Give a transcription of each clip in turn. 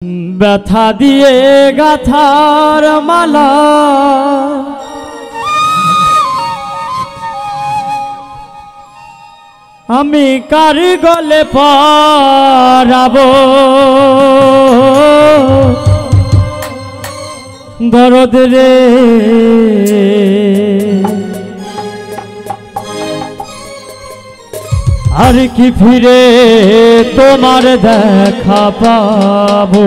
ব্যথা দিয়ে গাথার মালা আমি কার গলে পরাবো দরদ রে আর কি ফিরে তোমার দেখা পাবো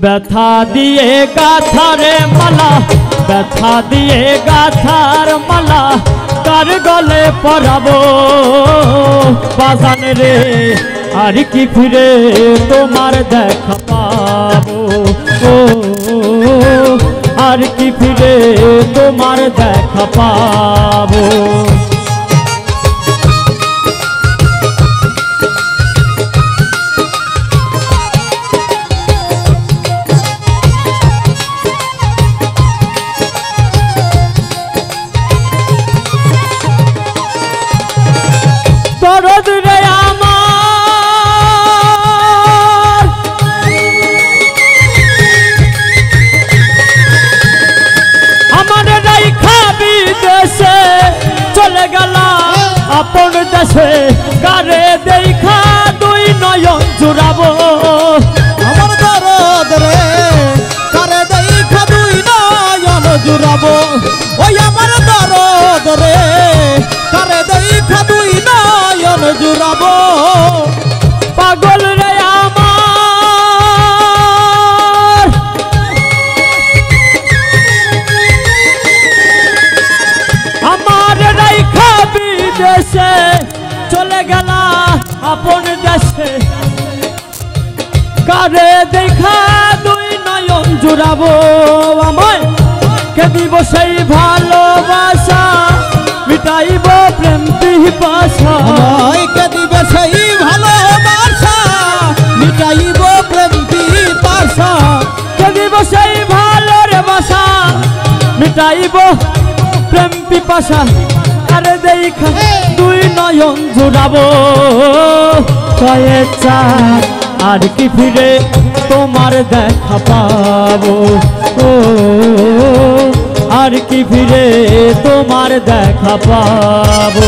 ব্যথা দিয়ে গাথারে মালা ব্যথা দিয়ে গাথার মালা কার গলে পরাবো বাজান রে আর কি ফিরে তোমার দেখা পাবো ও আর কি ফিরে তোমার দেখা পাবো দরদ রে আমার রাইখা বিদেশে চলে গেলা আপন দেশে কারে দেখা দুই নয়ন জুড়াবো আমার দরদ রে কারে দেখা দুই নয়ন জুড়াবো ওই আমার দরদ রে কারে দেখা দুই নয়ন জুড়াবো পাগল রে আমার রাইখা বিদেশে চলে গেলা আপন দেশে কারে দেখা দুই নয়ন জুড়াবো আমায় কে দিব সেই ভালোবাসা মিটাইব প্রেম পিপাসা আমায় কে দিবে সেই ভালোবাসা মিটাইব প্রেম পিপাসা কে দিব সেই ভালোর বাসা মিটাইব প্রেম পিপাসা আরে দেখা দুই নয়ন জুড়াবো কয়েক চার আর কি ফিরে তোমার দেখা পাবো ও আর কি ফিরে তোমার দেখা পাবো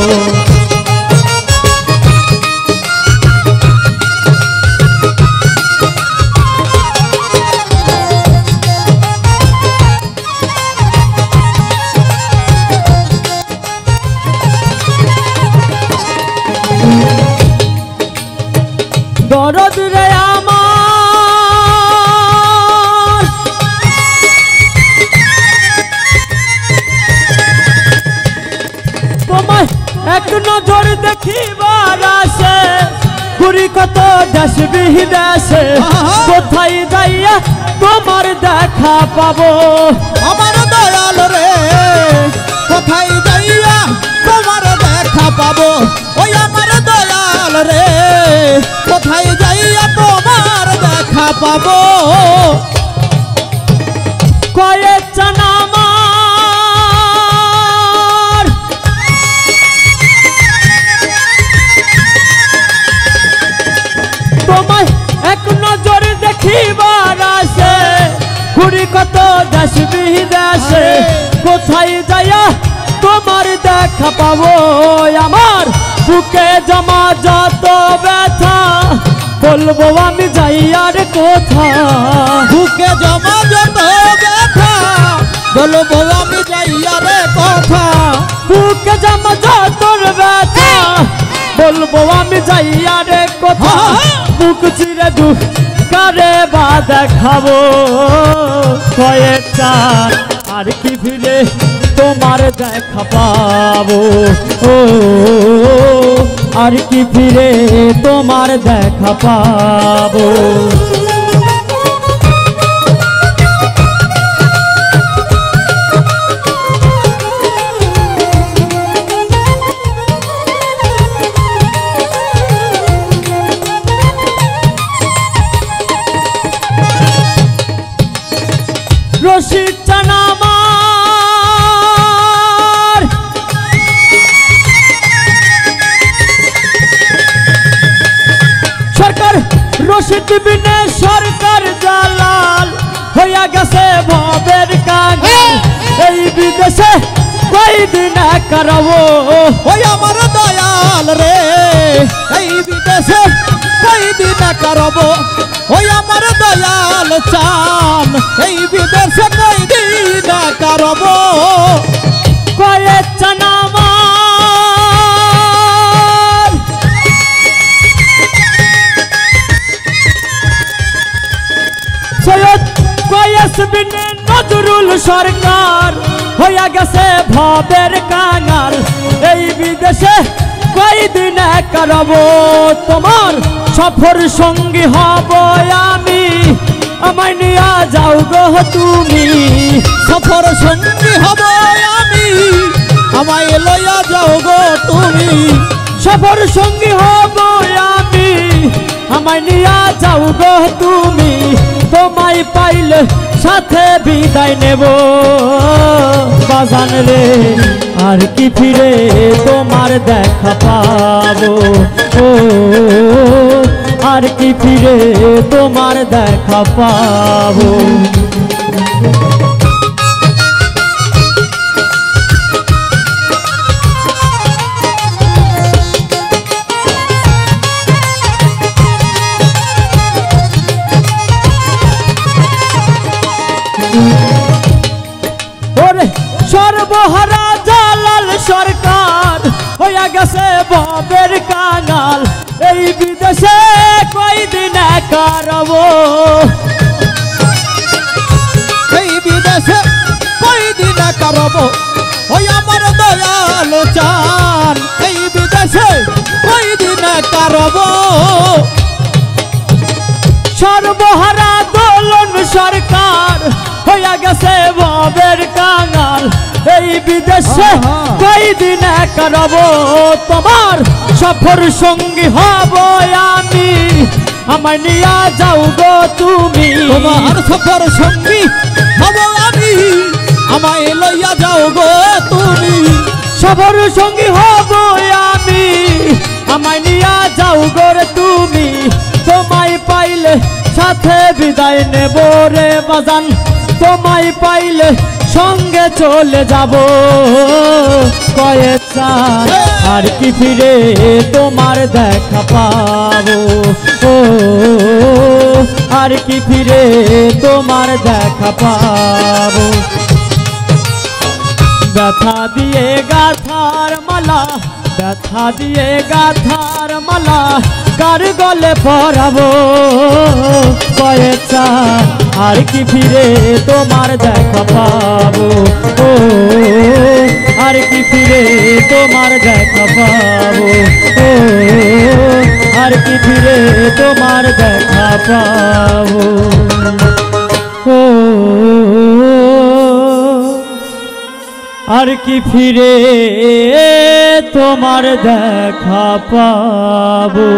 দরদ রে আমার তোমায় এক নজর দেখিবার আসে ঘুরি কত দেশ বিদেশে কোথায় যাইয়া তোমার দেখা পাবো আমার দয়াল রে কোথায় যাইয়া তোমার দেখা পাবো ওই আমার দয়াল রে কোথায় যাইয়া তোমার দেখা পাবো কয়েক জানা আমার তোমায় এক নজর দেখিবার আসে ঘুরি কত দেশ বিদেশে কোথায় যাইয়া তোমার দেখা পাবো আমার বুকে জমা যত ব্যথা বলবো আমি যাইয়ার কোথা বুকে জমা যত ব্যথা বলবো আমি যাইয়ার কথা বুকে জমা যত ব্যথা বলবো আমি যাইয়ার কোথা বুক চিরে দুঃখ কারে বা দেখাবো কয়েক চার আর কি ফিরে তোমার দেখা পাবো ও আর কি ফিরে তোমার দেখা পাবো রশিদ চানামার রশিদ বিনে সরকার জালাল হইয়া গেছে ভবের কাঙাল এই বিদেশে কয়দিন কারাবো ওই আমার দয়াল রে এই বিদেশে কয়দিন কারব ওই আমার দয়াল চান এই বিদেশে কয়দিন কারব কয়েক চানামার সৈয়দ কয়েস বিনে নজরুল সরকার হইয়া গেছে ভবের কাঙাল এই বিদেশে কয়দিন কারব তোমার সফর সঙ্গী হব আমি আমায় নিয়া যাও গো তুমি সফর সঙ্গী হব আমি আমায় লইয়া যাও গো তুমি সফর সঙ্গী হব আমি আমায় নিয়া যাও গো তুমি তোমায় পাইলে সাথে বিদায় নেব বাজান রে আর কি ফিরে তোমার দেখা পাবো ও আর কি ফিরে তোমার দেখা পাবো ওরে সর্বহারা জালাল সরকার হইয়া গেছে ভবের কাঙাল এই বিদেশে কয়দিন কারব এই বিদেশে কয়দিন কারব ওই আমার দয়াল চান এই বিদেশে কয়দিন কারব সর্বহারা দোলন সরকার হইয়া গেছে ভবের কাঙাল এই বিদেশে কয়দিন কারব তোমার সফর সঙ্গী হব আমি আমায় নিয়া যাও গো তুমি তোমার সফর সঙ্গী হব আমি আমায় লইয়া যাও গো তুমি সফর সঙ্গী হব আমি আমায় নিয়া যাও গো তুমি তোমায় পাইলে সাথে বিদায় নেব রে বাজান তোমায় পাইলে সঙ্গে চলে যাব কয়েক চান আর কি ফিরে তোমার দেখা পাবো ও আর কি ফিরে তোমার দেখা পাবো ব্যথা দিয়ে গাথার মালা ব্যথা দিয়ে গাথার মালা কার গলে পরাবো কয়েক চান আর কি ফিরে তোমার দেখা পাবো ও আর কি ফিরে তোমার দেখা পাবো ও আর কি ফিরে তোমার দেখা পাবো ও আর কি ফিরে তোমার দেখা পাবো।